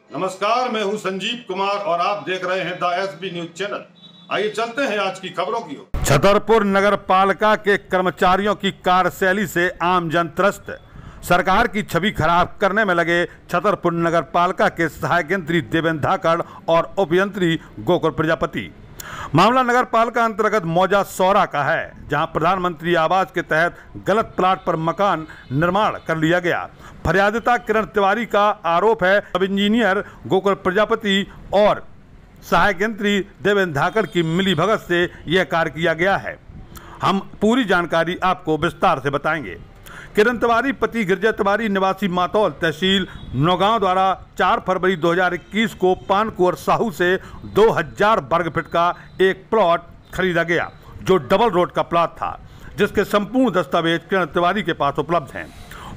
नमस्कार, मैं हूं संजीव कुमार और आप देख रहे हैं द एसबी न्यूज चैनल। आइए चलते हैं आज की खबरों की ओर। छतरपुर नगर पालिका के कर्मचारियों की कार्यशैली से आम जन त्रस्त। सरकार की छवि खराब करने में लगे छतरपुर नगर पालिका के सहायक यंत्री देवेंद्र धाकड़ और उपयंत्री गोकुल प्रजापति। मामला नगर पालिका अंतर्गत मौजा सौरा का है, जहां प्रधानमंत्री आवास के तहत गलत प्लाट पर मकान निर्माण कर लिया गया। फरियादिता किरण तिवारी का आरोप है सब इंजीनियर गोकुल प्रजापति और सहायक यंत्री देवेंद्र धाकड़ की मिलीभगत से यह कार्य किया गया है। हम पूरी जानकारी आपको विस्तार से बताएंगे। किरण तिवारी पति गिरजा तिवारी निवासी मातौल तहसील नौगांव द्वारा 4 फरवरी 2021 को पानकुंवर साहू से 2000 वर्ग फीट का एक प्लॉट खरीदा गया, जो डबल रोड का प्लॉट था, जिसके संपूर्ण दस्तावेज किरण तिवारी के पास उपलब्ध हैं।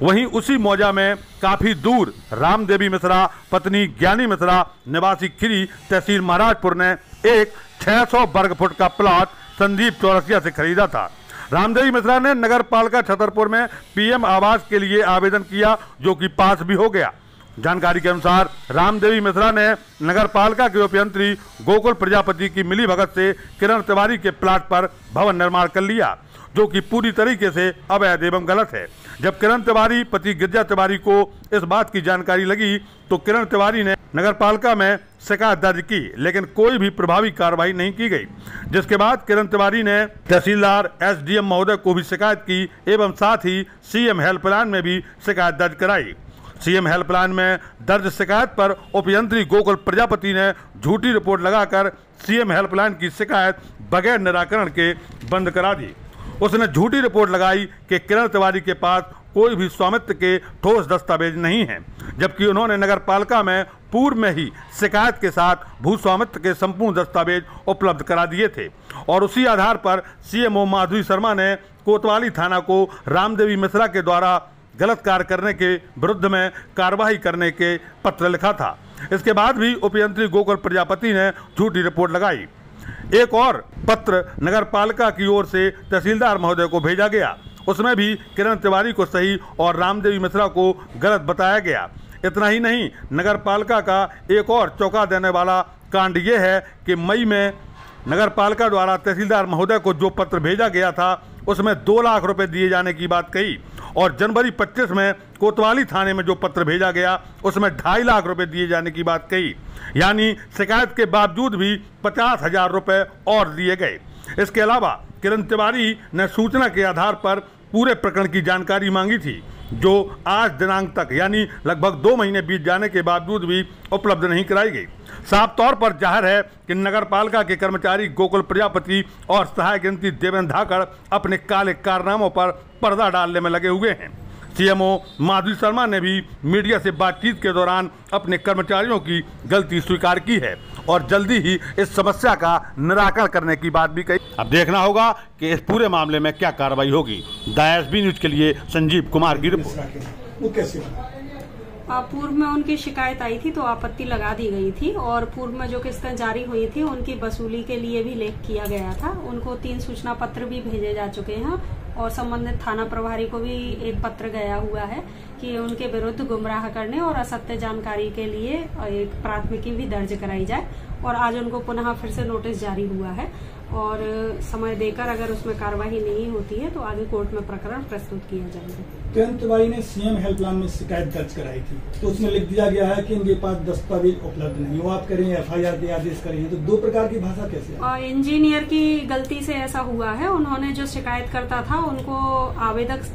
वहीं उसी मौजा में काफी दूर रामदेवी मिश्रा पत्नी ज्ञानी मिश्रा निवासी खिरी तहसील महाराजपुर ने एक 600 वर्ग फुट का प्लॉट संदीप चौरसिया से खरीदा था। रामदेवी मिश्रा ने नगर पालिका छतरपुर में पीएम आवास के लिए आवेदन किया, जो कि पास भी हो गया। जानकारी के अनुसार रामदेवी मिश्रा ने नगर पालिका के उपयंत्री गोकुल प्रजापति की मिलीभगत से किरण तिवारी के प्लाट पर भवन निर्माण कर लिया, जो कि पूरी तरीके से अवैध एवं गलत है। जब किरण तिवारी पति गिरजा तिवारी को इस बात की जानकारी लगी तो किरण तिवारी ने नगर पालिका में शिकायत दर्ज की, लेकिन कोई भी प्रभावी कार्रवाई नहीं की गई। जिसके बाद किरण तिवारी ने तहसीलदार एसडीएम महोदय को भी शिकायत की एवं साथ ही सीएम हेल्पलाइन में भी शिकायत दर्ज कराई। सीएम हेल्पलाइन में दर्ज शिकायत पर उपयंत्री गोकुल प्रजापति ने झूठी रिपोर्ट लगाकर सीएम हेल्पलाइन की शिकायत बगैर निराकरण के बंद करा दी। उसने झूठी रिपोर्ट लगाई कि किरण तिवारी के पास कोई भी स्वामित्व के ठोस दस्तावेज नहीं हैं, जबकि उन्होंने नगर पालिका में पूर्व में ही शिकायत के साथ भू स्वामित्व के संपूर्ण दस्तावेज उपलब्ध करा दिए थे। और उसी आधार पर सीएमओ माधुरी शर्मा ने कोतवाली थाना को रामदेवी मिश्रा के द्वारा गलत कार्य करने के विरुद्ध में कार्रवाई करने के पत्र लिखा था। इसके बाद भी उपयंत्री गोकुल प्रजापति ने झूठी रिपोर्ट लगाई। एक और पत्र नगर पालिका की ओर से तहसीलदार महोदय को भेजा गया, उसमें भी किरण तिवारी को सही और रामदेवी मिश्रा को गलत बताया गया। इतना ही नहीं, नगर पालिका का एक और चौंका देने वाला कांड ये है कि मई में नगर पालिका द्वारा तहसीलदार महोदय को जो पत्र भेजा गया था उसमें 2 लाख रुपए दिए जाने की बात कही, और जनवरी 25 में कोतवाली थाने में जो पत्र भेजा गया उसमें 2.5 लाख रुपए दिए जाने की बात कही। यानी शिकायत के बावजूद भी 50,000 रुपए और दिए गए। इसके अलावा किरण तिवारी ने सूचना के आधार पर पूरे प्रकरण की जानकारी मांगी थी, जो आज दिनांक तक यानी लगभग 2 महीने बीत जाने के बावजूद भी उपलब्ध नहीं कराई गई। साफ तौर पर जाहिर है कि नगर पालिका के कर्मचारी गोकुल प्रजापति और सहायक यंत्री देवेंद्र धाकड़ अपने काले कारनामों पर पर्दा डालने में लगे हुए हैं। सीएमओ माधुरी शर्मा ने भी मीडिया से बातचीत के दौरान अपने कर्मचारियों की गलती स्वीकार की है और जल्दी ही इस समस्या का निराकरण करने की बात भी कही। अब देखना होगा कि इस पूरे मामले में क्या कार्रवाई होगी। द एसबी न्यूज के लिए संजीव कुमार की रिपोर्ट। पूर्व में उनकी शिकायत आई थी तो आपत्ति लगा दी गई थी, और पूर्व में जो किस्तें जारी हुई थी उनकी वसूली के लिए भी लेख किया गया था। उनको 3 सूचना पत्र भी भेजे जा चुके हैं और संबंधित थाना प्रभारी को भी एक पत्र गया हुआ है कि उनके विरुद्ध गुमराह करने और असत्य जानकारी के लिए एक प्राथमिकी भी दर्ज कराई जाए। और आज उनको पुनः फिर से नोटिस जारी हुआ है, और समय देकर अगर उसमें कार्रवाई नहीं होती है तो आगे कोर्ट में प्रकरण प्रस्तुत किया जाएगा। किरण तिवारी ने सीएम हेल्पलाइन में शिकायत दर्ज कराई थी, तो उसमें लिख दिया गया है कि इनके पास दस्तावेज उपलब्ध नहीं। वो आप करें एफआईआर के आदेश करेंगे, तो 2 प्रकार की भाषा कैसे है? इंजीनियर की गलती से ऐसा हुआ है। उन्होंने जो शिकायत करता था उनको आवेदक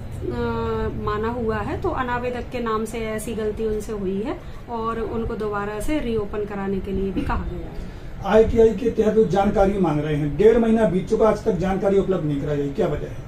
माना हुआ है, तो अनावेदक के नाम से ऐसी गलती उनसे हुई है और उनको दोबारा से रीओपन कराने के लिए भी कहा गया है। ITI के तहत जानकारी मांग रहे हैं, 1.5 महीना बीत चुका, आज तक जानकारी उपलब्ध नहीं कराई गई, क्या वजह है?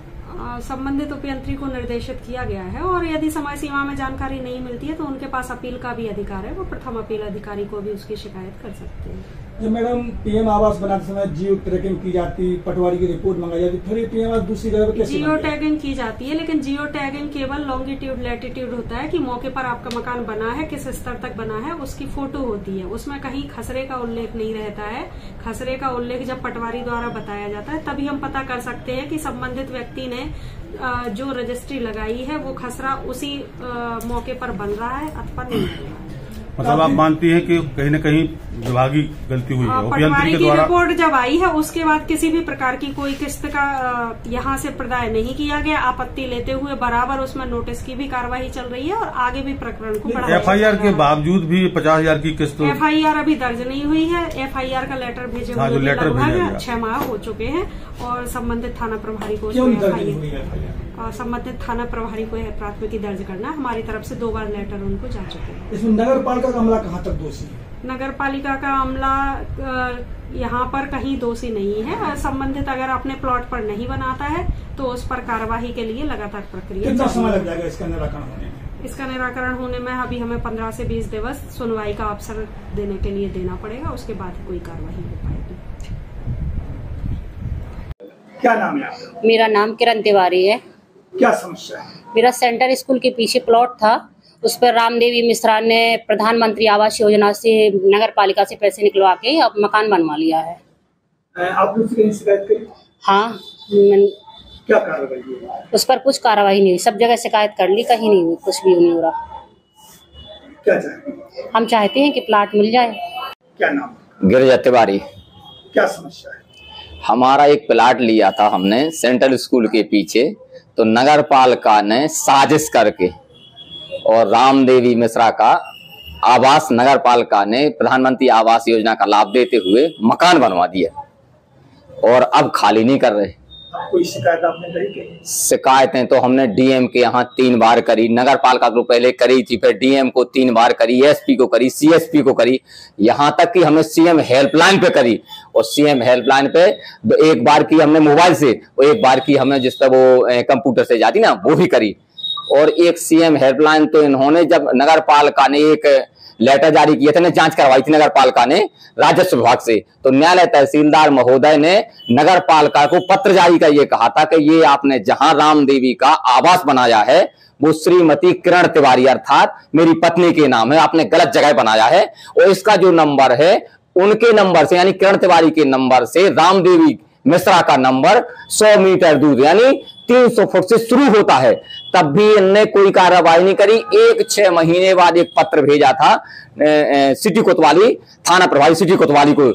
संबंधित उपयंत्री को निर्देशित किया गया है, और यदि समय सीमा में जानकारी नहीं मिलती है तो उनके पास अपील का भी अधिकार है। वो प्रथम अपील अधिकारी को भी उसकी शिकायत कर सकते हैं। जब मैडम पीएम आवास बनाते समय जियो टैगिंग की जाती, पटवारी की रिपोर्ट मंगाई जाती, फिर पीएम आवास दूसरी जगह कैसे? जियो टैगिंग की जाती है, लेकिन जियो टैगिंग केवल लॉन्गिट्यूड लैटिट्यूड होता है कि मौके पर आपका मकान बना है, किस स्तर तक बना है, उसकी फोटो होती है। उसमें कहीं खसरे का उल्लेख नहीं रहता है। खसरे का उल्लेख जब पटवारी द्वारा बताया जाता है तभी हम पता कर सकते हैं कि संबंधित व्यक्ति ने जो रजिस्ट्री लगाई है वो खसरा उसी मौके पर बन रहा है अथवा नहीं बन रहा है। मतलब आप मानती हैं कि कहीं न कहीं विभागीय गलती हुई है, पटवारी की रिपोर्ट जब आई है उसके बाद किसी भी प्रकार की कोई किस्त का यहाँ से प्रदाय नहीं किया गया। आपत्ति लेते हुए बराबर उसमें नोटिस की भी कार्रवाई चल रही है और आगे भी प्रकरण को बढ़ाया। FIR के बावजूद भी 50,000 की किस्त FIR अभी दर्ज नहीं हुई है। FIR का लेटर भेजे हुए लगभग 6 माह हो चुके हैं और संबंधित थाना प्रभारी को प्राथमिकी दर्ज करना, हमारी तरफ से 2 बार लेटर उनको जा चुके हैं। इसमें नगर पालिका का अमला कहाँ तक दोषी है? नगर पालिका का अमला यहाँ पर कहीं दोषी नहीं है। संबंधित अगर अपने प्लॉट पर नहीं बनाता है तो उस पर कार्यवाही के लिए लगातार प्रक्रिया। कितना समय लग जाएगा इसका निराकरण होने में? इसका निराकरण होने में अभी हमें 15 से 20 दिवस सुनवाई का अवसर देने के लिए देना पड़ेगा, उसके बाद ही कोई कार्यवाही हो पाएगी। क्या नाम है आपका? मेरा नाम किरण तिवारी है। क्या समस्या है? मेरा सेंटर स्कूल के पीछे प्लॉट था, उस पर रामदेवी मिश्रा ने प्रधानमंत्री आवास योजना से नगर पालिका से पैसे निकलवा के अब मकान बनवा लिया है। आपने उसकी कहीं शिकायत करी? हाँ, क्या कार्रवाई हुई? उस पर कुछ कार्रवाई नहीं हुई, सब जगह शिकायत कर ली, कहीं नहीं हुई, कुछ भी नहीं हो रहा। क्या चाहते? हम चाहते हैं कि प्लाट मिल जाए। क्या नाम? गिरिजा तिवारी। क्या समस्या है? हमारा एक प्लाट लिया था हमने सेंट्रल स्कूल के पीछे, तो नगर पालिका ने साजिश करके और रामदेवी मिश्रा का आवास नगर पालिका ने प्रधानमंत्री आवास योजना का लाभ देते हुए मकान बनवा दिया और अब खाली नहीं कर रहे। कोई शिकायत आपने करी? शिकायतें तो हमने डीएम के यहाँ 3 बार करी, नगर पालिका को पहले करी थी, फिर डीएम को 3 बार करी, एसपी को करी, सीएसपी को करी, यहाँ तक कि हमने सीएम हेल्पलाइन पे करी। और सीएम हेल्पलाइन पे एक बार की हमने मोबाइल से, और एक बार की हमने जिस पर वो कंप्यूटर से जाती ना, वो भी करी। और एक सीएम हेल्पलाइन तो इन्होंने जब नगर पालिका ने एक लेटर जारी किया था, जांच करवाई थी नगर पालिका ने राजस्व विभाग से, तो न्यायालय तहसीलदार महोदय ने नगर पालिका को पत्र जारी कर ये कहा था कि ये आपने जहां रामदेवी का आवास बनाया है वो श्रीमती किरण तिवारी अर्थात मेरी पत्नी के नाम है, आपने गलत जगह बनाया है। और इसका जो नंबर है उनके नंबर से यानी किरण तिवारी के नंबर से रामदेवी मिश्रा का नंबर 100 मीटर दूर यानी 300 फुट से शुरू होता है, तब भी इनने कोई कार्रवाई नहीं करी। 6 महीने बाद एक पत्र भेजा था सिटी कोतवाली थाना प्रभारी सिटी कोतवाली को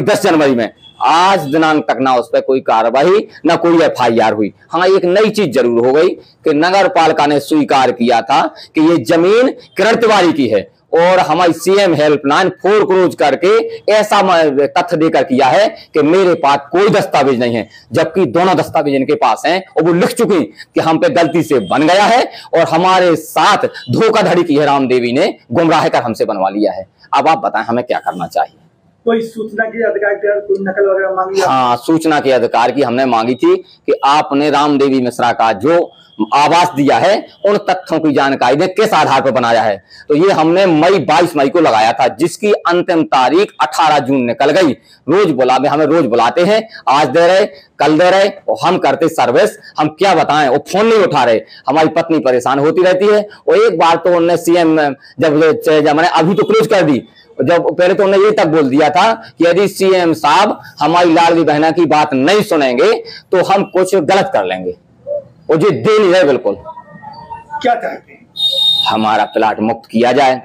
10 जनवरी में, आज दिनांक तक ना उस पर कोई कार्रवाई ना कोई FIR हुई। हाँ, एक नई चीज जरूर हो गई कि नगर पालिका ने स्वीकार किया था कि ये जमीन किरण तिवारी की है और हमारी सीएम हेल्पलाइन फोरक्लोज करके ऐसा तथ्य देकर किया है कि मेरे पास कोई दस्तावेज नहीं है, जबकि दोनों दस्तावेज इनके पास हैं और वो लिख चुकी कि हम पे गलती से बन गया है और हमारे साथ धोखाधड़ी की है, रामदेवी ने गुमराह कर हमसे बनवा लिया है। अब आप बताएं हमें क्या करना चाहिए? कोई सूचना के अधिकार की कोई नकल वगैरह मांगी? हाँ, सूचना के अधिकार की हमने मांगी थी कि आपने रामदेवी मिश्रा का जो आवास दिया है उन तथ्यों की जानकारी दें, किस आधार पर बनाया है। तो ये हमने 22 मई को लगाया था, जिसकी अंतिम तारीख 18 जून निकल गई। हमें रोज बुलाते हैं, आज दे रहे कल दे रहे और हम करते सर्विस, हम क्या बताएं, वो फोन नहीं उठा रहे, हमारी पत्नी परेशान होती रहती है। और एक बार तो उन्होंने सीएम जब मैंने अभी तो क्लोज कर दी, जब पहले तो उन्होंने ये तक बोल दिया था कि यदि सीएम साहब हमारी लाडली बहना की बात नहीं सुनेंगे तो हम कुछ गलत कर लेंगे, और ये दे नहीं रहे बिल्कुल। क्या चाहते हैं? हमारा प्लाट मुक्त किया जाए।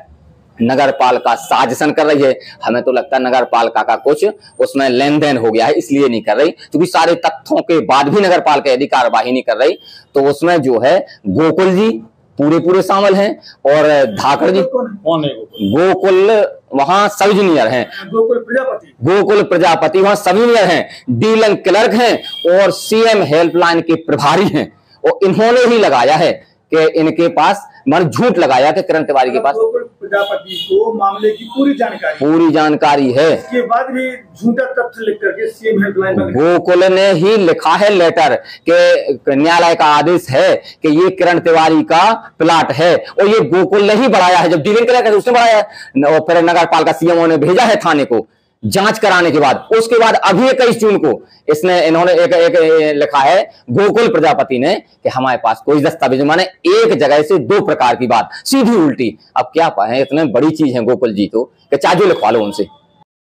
नगर पालिका साजिशन कर रही है, हमें तो लगता है नगर पालिका का कुछ उसमें लेन देन हो गया है, इसलिए नहीं कर रही, क्योंकि सारे तथ्यों के बाद भी नगर पालिका यदि कार्यवाही नहीं कर रही तो उसमें जो है गोकुल जी पूरे शामिल हैं और धाकड़ जी, गोकुल वहां सब इंजीनियर हैं, गोकुल प्रजापति वहां सब इंजीनियर हैं, डीलन क्लर्क हैं और सीएम हेल्पलाइन के प्रभारी हैं। और इन्होंने ही लगाया है कि इनके पास झूठ लगाया कि किरण तिवारी के पास प्रजापति को मामले की पूरी जानकारी है, इसके बाद भी झूठा तथ्य लिख करके सीएम हेल्पलाइन गोकुल ने ही लिखा है लेटर के न्यायालय का आदेश है कि ये किरण तिवारी का प्लाट है और ये गोकुल ने ही बढ़ाया है। जब डीलिंग करा उसने बढ़ाया है और फिर नगर पालिका सीएमओ ने भेजा है थाने को जांच कराने के बाद। उसके बाद अभी 21 जून को इन्होंने एक लिखा है गोकुल प्रजापति ने कि हमारे पास कोई दस्तावेज, माने एक जगह से 2 प्रकार की बात सीधी उल्टी। अब क्या पाए, इतने बड़ी चीज है गोकुल जी तो कि चार्जो लिखवा लो उनसे।